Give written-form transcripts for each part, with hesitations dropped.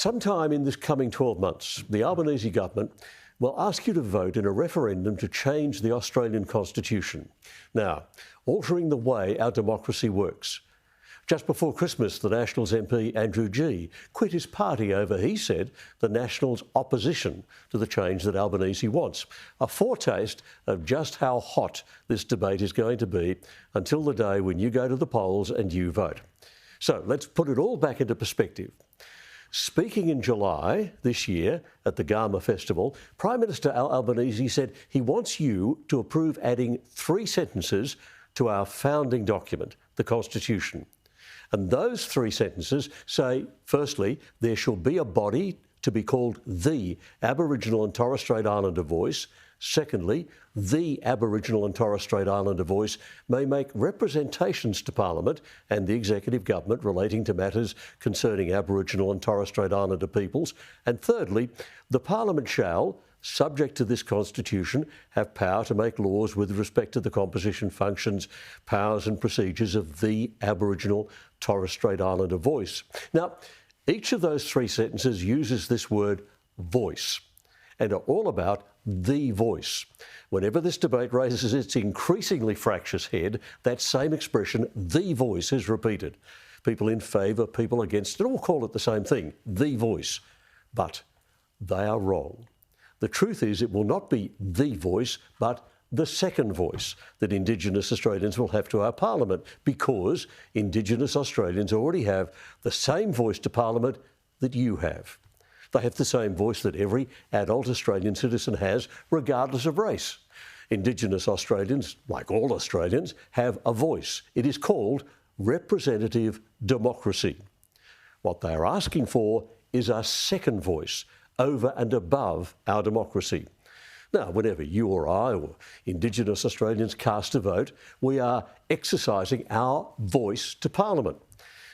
Sometime in this coming 12 months, the Albanese government will ask you to vote in a referendum to change the Australian Constitution. Now, altering the way our democracy works. Just before Christmas, the Nationals MP Andrew Gee quit his party over, he said, the Nationals' opposition to the change that Albanese wants. A foretaste of just how hot this debate is going to be until the day when you go to the polls and you vote. So let's put it all back into perspective. Speaking in July this year at the Garma Festival, Prime Minister Albanese said he wants you to approve adding 3 sentences to our founding document, the Constitution. And those 3 sentences say, firstly, there shall be a body to be called the Aboriginal and Torres Strait Islander Voice. Secondly, the Aboriginal and Torres Strait Islander Voice may make representations to Parliament and the Executive Government relating to matters concerning Aboriginal and Torres Strait Islander peoples. And thirdly, the Parliament shall, subject to this Constitution, have power to make laws with respect to the composition, functions, powers and procedures of the Aboriginal Torres Strait Islander Voice. Now, each of those 3 sentences uses this word voice and are all about the voice. Whenever this debate raises its increasingly fractious head, that same expression, the voice, is repeated. People in favour, people against it, all call it the same thing, the voice. But they are wrong. The truth is it will not be the voice, but the second voice that Indigenous Australians will have to our Parliament, because Indigenous Australians already have the same voice to Parliament that you have. They have the same voice that every adult Australian citizen has, regardless of race. Indigenous Australians, like all Australians, have a voice. It is called representative democracy. What they are asking for is a second voice over and above our democracy. Now, whenever you or I or Indigenous Australians cast a vote, we are exercising our voice to Parliament.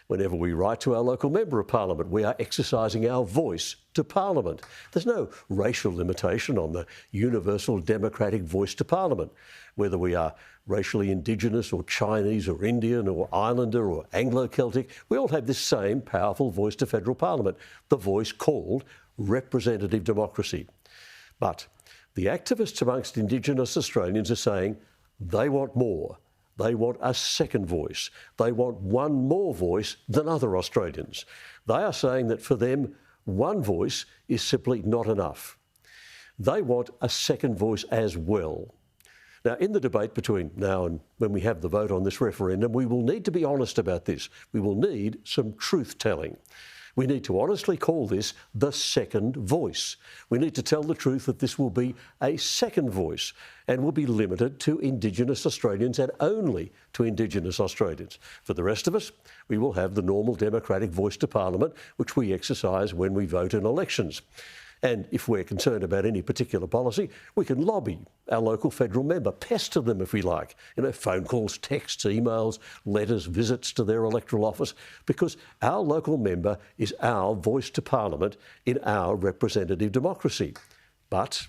Whenever we write to our local member of Parliament, we are exercising our voice to Parliament. There's no racial limitation on the universal democratic voice to Parliament. Whether we are racially Indigenous or Chinese or Indian or Islander or Anglo-Celtic, we all have this same powerful voice to federal Parliament, the voice called representative democracy. But the activists amongst Indigenous Australians are saying they want more. They want a second voice. They want one more voice than other Australians. They are saying that for them, one voice is simply not enough. They want a second voice as well. Now, in the debate between now and when we have the vote on this referendum, we will need to be honest about this. We will need some truth-telling. We need to honestly call this the second voice. We need to tell the truth that this will be a second voice and will be limited to Indigenous Australians and only to Indigenous Australians. For the rest of us, we will have the normal democratic voice to Parliament, which we exercise when we vote in elections. And if we're concerned about any particular policy, we can lobby our local federal member, pester them if we like, phone calls, texts, emails, letters, visits to their electoral office, because our local member is our voice to Parliament in our representative democracy. But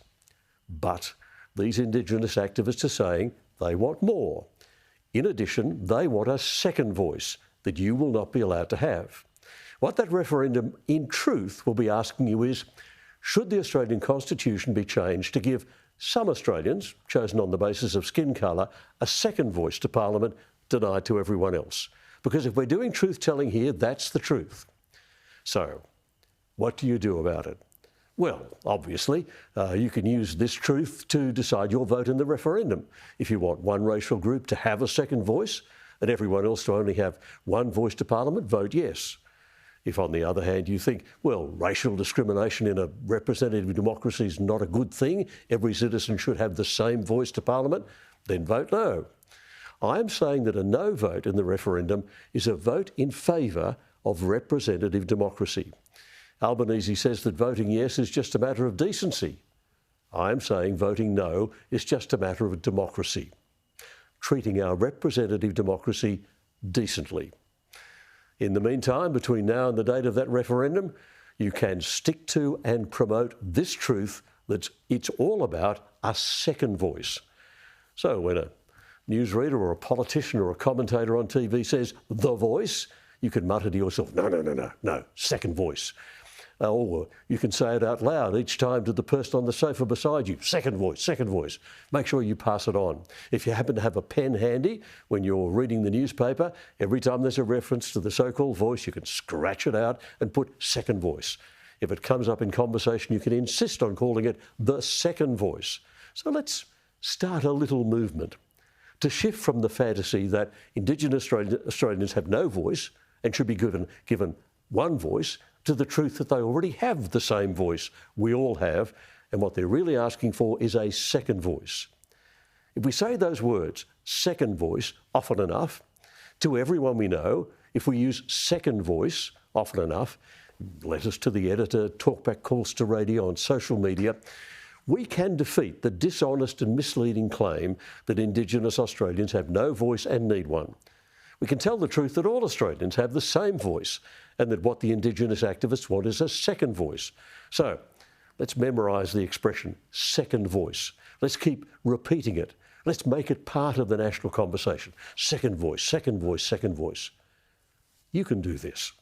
these Indigenous activists are saying they want more. In addition, they want a second voice that you will not be allowed to have. What that referendum in truth will be asking you is, should the Australian Constitution be changed to give some Australians, chosen on the basis of skin colour, a second voice to Parliament denied to everyone else? Because if we're doing truth-telling here, that's the truth. So, what do you do about it? Well, obviously, you can use this truth to decide your vote in the referendum. If you want one racial group to have a second voice and everyone else to only have one voice to Parliament, vote yes. If, on the other hand, you think, well, racial discrimination in a representative democracy is not a good thing, every citizen should have the same voice to Parliament, then vote no. I am saying that a no vote in the referendum is a vote in favour of representative democracy. Albanese says that voting yes is just a matter of decency. I am saying voting no is just a matter of democracy, treating our representative democracy decently. In the meantime, between now and the date of that referendum, you can stick to and promote this truth that it's all about a second voice. So when a newsreader or a politician or a commentator on TV says, the voice, you can mutter to yourself, no, second voice. Or you can say it out loud each time to the person on the sofa beside you. Second voice, second voice. Make sure you pass it on. If you happen to have a pen handy when you're reading the newspaper, every time there's a reference to the so-called voice, you can scratch it out and put second voice. If it comes up in conversation, you can insist on calling it the second voice. So let's start a little movement to shift from the fantasy that Indigenous Australians have no voice and should be given one voice, to the truth that they already have the same voice we all have, and what they're really asking for is a second voice. If we say those words, second voice, often enough, to everyone we know, if we use second voice often enough, letters to the editor, talkback calls to radio, on social media, we can defeat the dishonest and misleading claim that Indigenous Australians have no voice and need one. We can tell the truth that all Australians have the same voice and that what the Indigenous activists want is a second voice. So let's memorise the expression, second voice. Let's keep repeating it. Let's make it part of the national conversation. Second voice, second voice, second voice. You can do this.